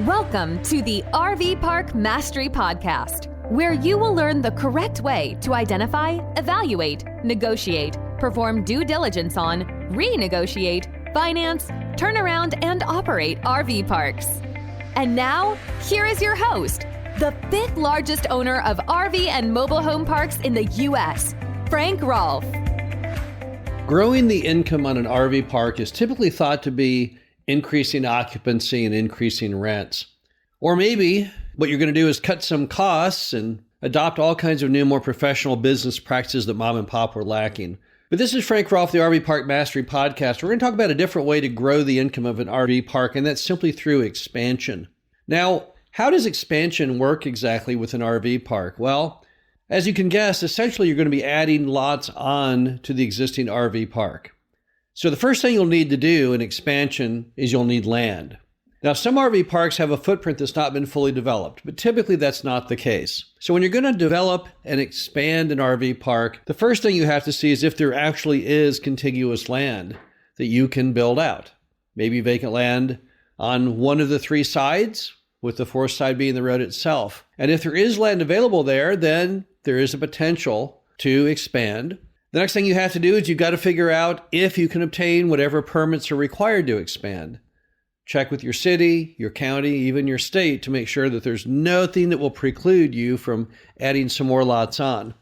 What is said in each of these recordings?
Welcome to the RV Park Mastery Podcast, where you will learn the correct way to identify, evaluate, negotiate, perform due diligence on, renegotiate, finance, turn around, and operate RV parks. And now, here is your host, the fifth largest owner of RV and mobile home parks in the U.S., Frank Rolfe. Growing the income on an RV park is typically thought to be increasing occupancy and increasing rents. Or maybe what you're going to do is cut some costs and adopt all kinds of new, more professional business practices that mom and pop were lacking. But this is Frank Rolfe, the RV Park Mastery Podcast. We're going to talk about a different way to grow the income of an RV park, and that's simply through expansion. Now, how does expansion work exactly with an RV park? Well, as you can guess, essentially you're going to be adding lots on to the existing RV park. So the first thing you'll need to do in expansion is you'll need land. Now, some RV parks have a footprint that's not been fully developed, but typically that's not the case. So when you're going to develop and expand an RV park, the first thing you have to see is if there actually is contiguous land that you can build out. Maybe vacant land on one of the three sides, with the fourth side being the road itself. And if there is land available there, then there is a potential to expand. The next thing you have to do is you've got to figure out if you can obtain whatever permits are required to expand. Check with your city, your county, even your state to make sure that there's nothing that will preclude you from adding some more lots on.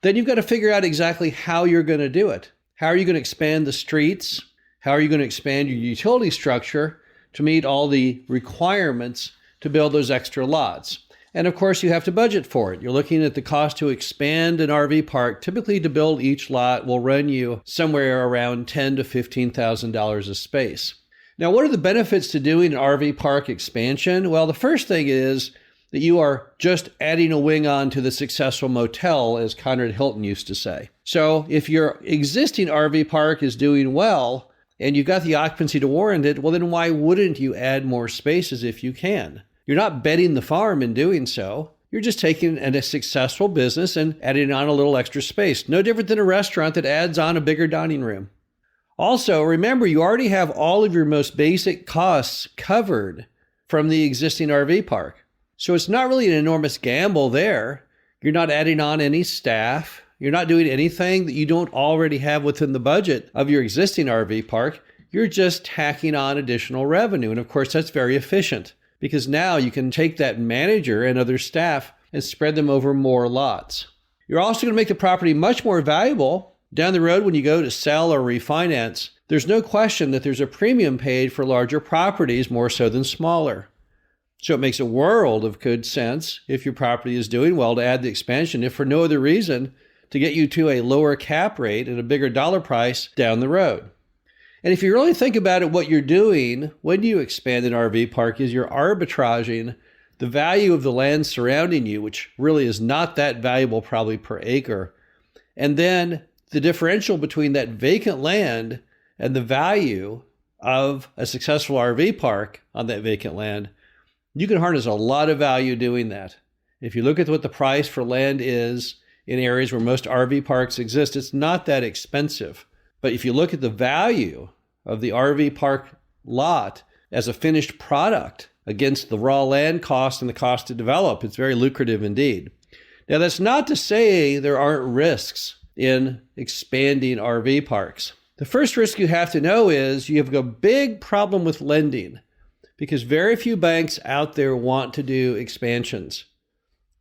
Then you've got to figure out exactly how you're going to do it. How are you going to expand the streets? How are you going to expand your utility structure to meet all the requirements to build those extra lots? And of course, you have to budget for it. You're looking at the cost to expand an RV park. Typically, to build each lot will run you somewhere around $10,000 to $15,000 a space. Now, what are the benefits to doing an RV park expansion? Well, the first thing is that you are just adding a wing on to the successful motel, as Conrad Hilton used to say. So if your existing RV park is doing well and you've got the occupancy to warrant it, well, then why wouldn't you add more spaces if you can? You're not betting the farm in doing so. You're just taking a successful business and adding on a little extra space. No different than a restaurant that adds on a bigger dining room. Also, remember, you already have all of your most basic costs covered from the existing RV park. So it's not really an enormous gamble there. You're not adding on any staff. You're not doing anything that you don't already have within the budget of your existing RV park. You're just tacking on additional revenue. And of course, that's very efficient, because now you can take that manager and other staff and spread them over more lots. You're also going to make the property much more valuable. Down the road, when you go to sell or refinance, there's no question that there's a premium paid for larger properties more so than smaller. So it makes a world of good sense, if your property is doing well, to add the expansion, if for no other reason, to get you to a lower cap rate and a bigger dollar price down the road. And if you really think about it, what you're doing when you expand an RV park is you're arbitraging the value of the land surrounding you, which really is not that valuable probably per acre. And then the differential between that vacant land and the value of a successful RV park on that vacant land, you can harness a lot of value doing that. If you look at what the price for land is in areas where most RV parks exist, it's not that expensive. But if you look at the value of the RV park lot as a finished product against the raw land cost and the cost to develop, it's very lucrative indeed. Now, that's not to say there aren't risks in expanding RV parks. The first risk you have to know is you have a big problem with lending, because very few banks out there want to do expansions.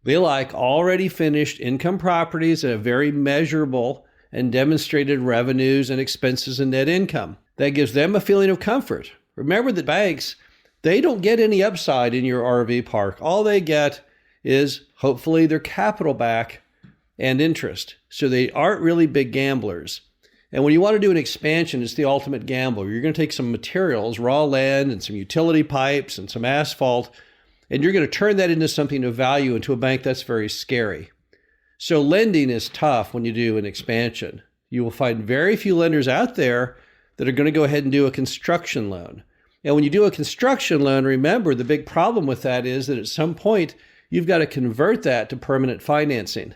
They like already finished income properties that have very measurable and demonstrated revenues and expenses and net income. That gives them a feeling of comfort. Remember that banks, they don't get any upside in your RV park. All they get is hopefully their capital back and interest. So they aren't really big gamblers. And when you want to do an expansion, it's the ultimate gamble. You're going to take some materials, raw land and some utility pipes and some asphalt, and you're going to turn that into something of value into a bank that's very scary. So lending is tough when you do an expansion. You will find very few lenders out there that are going to go ahead and do a construction loan. And when you do a construction loan, remember the big problem with that is that at some point, you've got to convert that to permanent financing.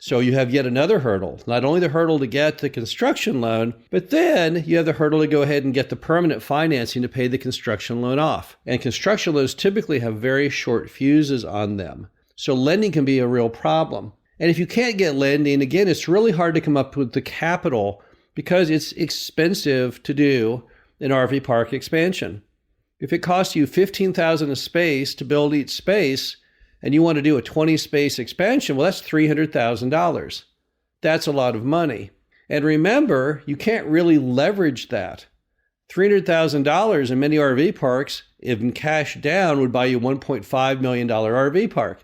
So you have yet another hurdle, not only the hurdle to get the construction loan, but then you have the hurdle to go ahead and get the permanent financing to pay the construction loan off. And construction loans typically have very short fuses on them. So lending can be a real problem. And if you can't get lending, again, it's really hard to come up with the capital because it's expensive to do an RV park expansion. If it costs you $15,000 a space to build each space, and you want to do a 20-space expansion, well, that's $300,000. That's a lot of money. And remember, you can't really leverage that. $300,000 in many RV parks, if in cash down, would buy you a $1.5 million RV park.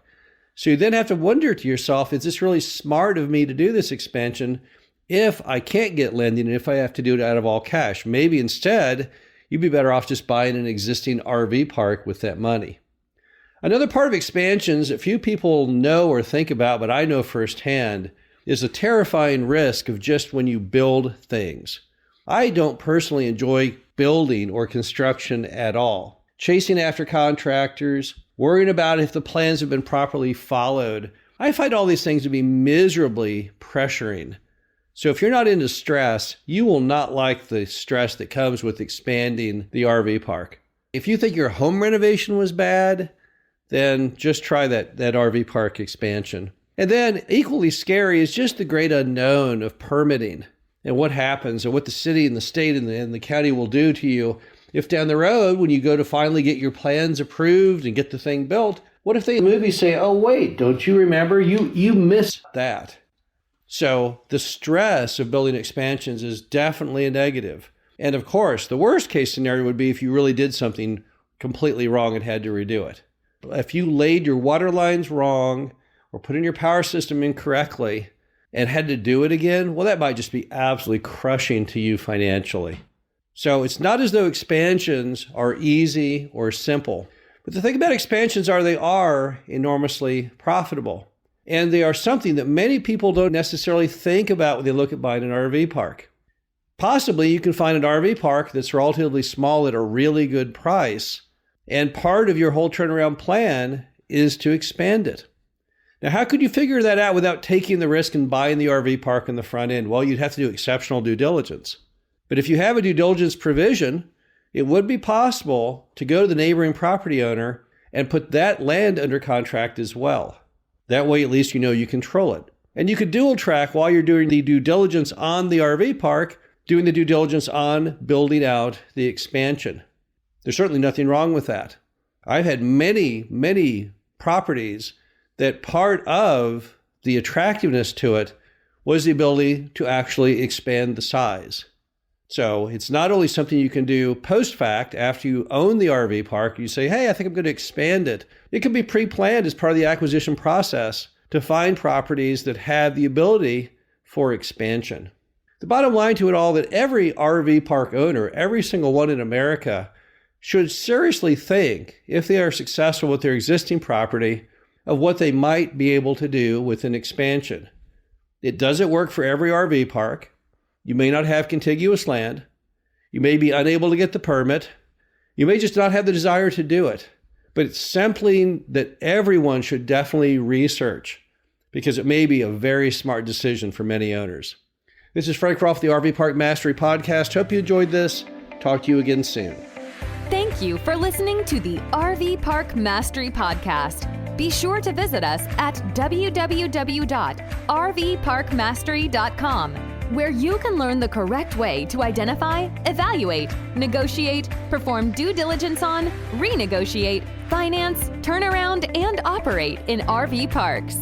So you then have to wonder to yourself, is this really smart of me to do this expansion if I can't get lending and if I have to do it out of all cash? Maybe instead, you'd be better off just buying an existing RV park with that money. Another part of expansions that few people know or think about, but I know firsthand, is the terrifying risk of just when you build things. I don't personally enjoy building or construction at all. Chasing after contractors, worrying about if the plans have been properly followed. I find all these things to be miserably pressuring. So if you're not into stress, you will not like the stress that comes with expanding the RV park. If you think your home renovation was bad, then just try that RV park expansion. And then equally scary is just the great unknown of permitting and what happens and what the city and the state and the county will do to you. If down the road, when you go to finally get your plans approved and get the thing built, what if they in the movie say, oh, wait, don't you remember? You missed that. So the stress of building expansions is definitely a negative. And of course, the worst case scenario would be if you really did something completely wrong and had to redo it. If you laid your water lines wrong or put in your power system incorrectly and had to do it again, well, that might just be absolutely crushing to you financially. So it's not as though expansions are easy or simple. But the thing about expansions are they are enormously profitable. And they are something that many people don't necessarily think about when they look at buying an RV park. Possibly you can find an RV park that's relatively small at a really good price. And part of your whole turnaround plan is to expand it. Now, how could you figure that out without taking the risk and buying the RV park in the front end? Well, you'd have to do exceptional due diligence. But if you have a due diligence provision, it would be possible to go to the neighboring property owner and put that land under contract as well. That way, at least you know you control it. And you could dual track while you're doing the due diligence on the RV park, doing the due diligence on building out the expansion. There's certainly nothing wrong with that. I've had many properties that part of the attractiveness to it was the ability to actually expand the size. So it's not only something you can do post-fact after you own the RV park. You say, hey, I think I'm going to expand it. It can be pre-planned as part of the acquisition process to find properties that have the ability for expansion. The bottom line to it all that every RV park owner, every single one in America, should seriously think, if they are successful with their existing property, of what they might be able to do with an expansion. It doesn't work for every RV park. You may not have contiguous land. You may be unable to get the permit. You may just not have the desire to do it. But it's something that everyone should definitely research because it may be a very smart decision for many owners. This is Frank Rolfe, the RV Park Mastery Podcast. Hope you enjoyed this. Talk to you again soon. Thank you for listening to the RV Park Mastery Podcast. Be sure to visit us at www.rvparkmastery.com, where you can learn the correct way to identify, evaluate, negotiate, perform due diligence on, renegotiate, finance, turn around, and operate in RV parks.